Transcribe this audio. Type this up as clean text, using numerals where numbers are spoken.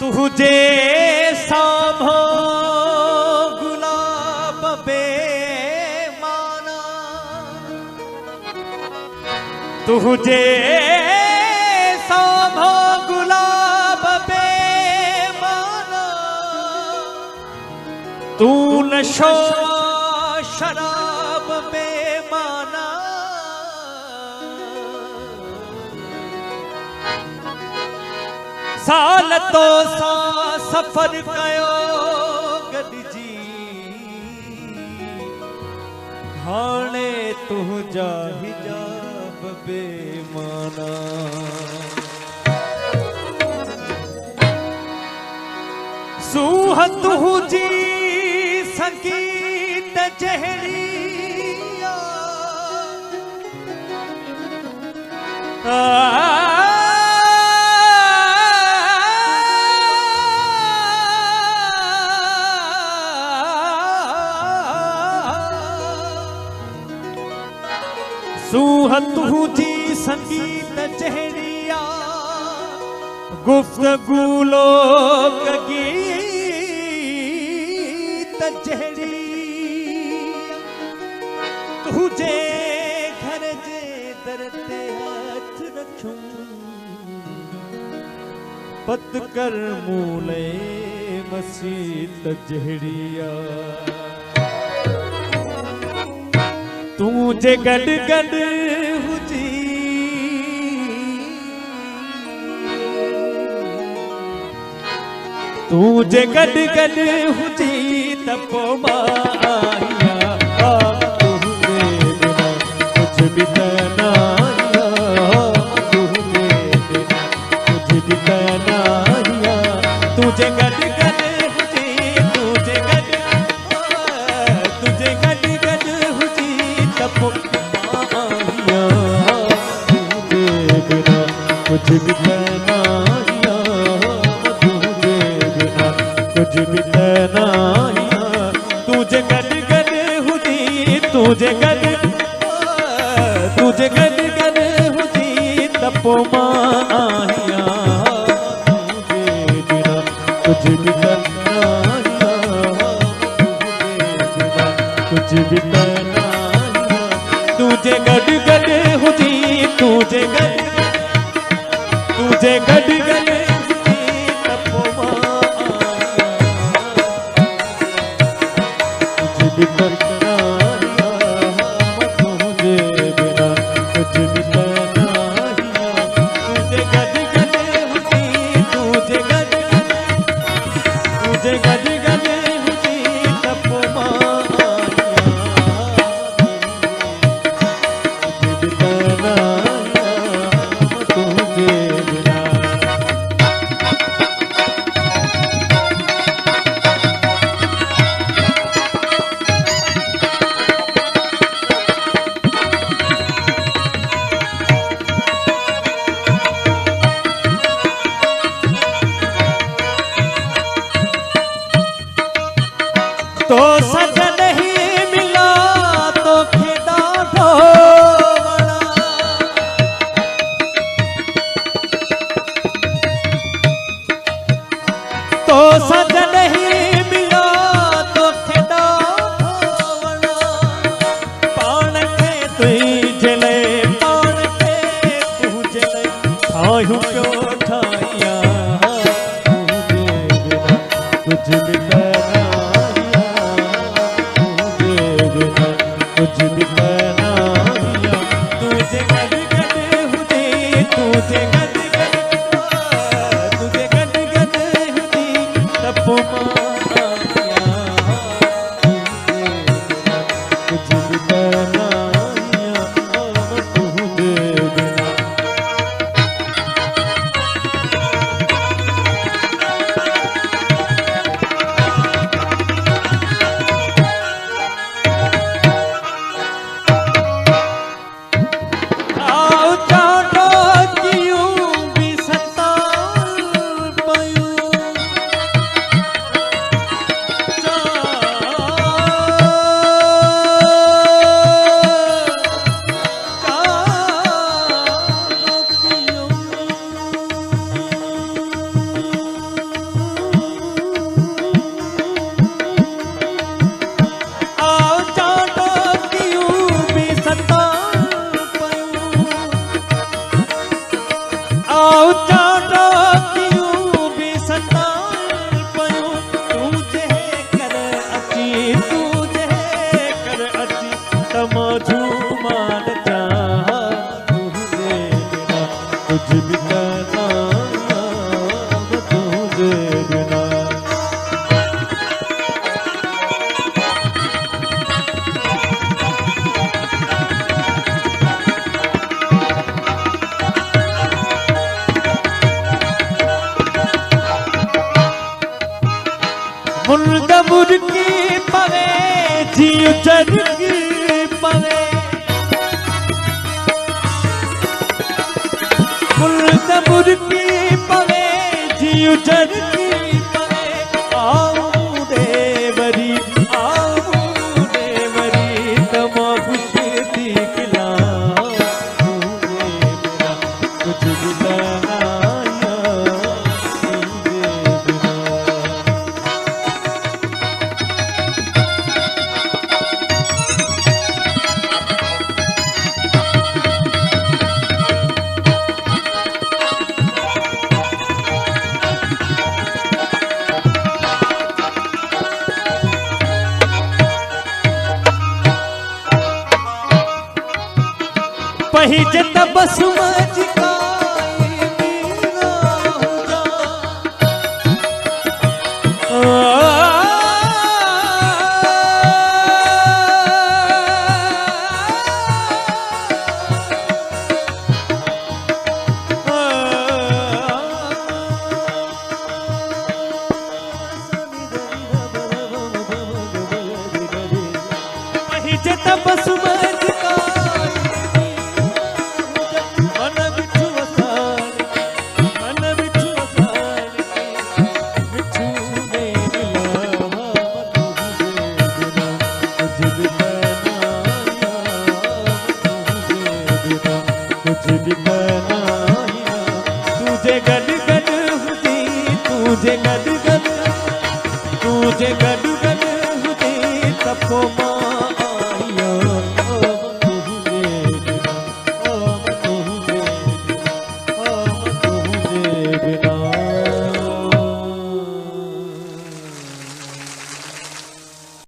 तुझे साभो गुलाब बेमाना, तुझे साभो गुलाब बेमाना, तू नशो शराब बेमाना, साल तो सा सफर कयो गॾिजी, हाणे तुंहिंजा हिजाब बेमाना। सूह तुंहिंजी संगीत जहिड़ी सूह तुझी संगीत जहरिया, गुफ्तगू लोक गीत जहरी, तुझे घर जे दर ते हथ रखूं, पत कर मूले मसीत जहरिया। तुझे गड गड हुजी, तुझे गड गड हुजी तपो माया, तुझे बिना कुछ भी तनाया, तुझे बिना कुछ भी तनाया, तुझे गड गड हुजी, तुझे गड गड हुजी तपो माया, तुझे बिना कुछ भी तनाया, तुझे बिना कुछ भी तनाया, तुझे गड गड हुजी, तुझे गड गड हुजी तपो माया, तुझे बिना कुछ भी तनाया, तुझे बिना कुछ भी तनाया, तुझे गड गड हुजी, तुझे गड गड हुजी तपो माया, तुझे भी तनाया, तुझे बिना कुछ भी तनाया, तुझे गड गड हुजी, तुझे गड गड हुजी तपो माया, कुछ भी करना तुझे बिना। मुर्गा मुर्गी पवे जीव चरगी पवे, मुर्गा मुर्गी पवे जीव चरगी पवे। आओ देवरी तमा खुशी दिखला तुझे मेरा कुछ भी बनाया तुझे बिना। पहिजत बस मजिका पहिजत बस मजिका कुछ भी बनाया तुझे गद गद हुदी, तुझे गद गद, तुझे गद गद हुदी तपो माँ आया तुझे बिना, तुझे बिना।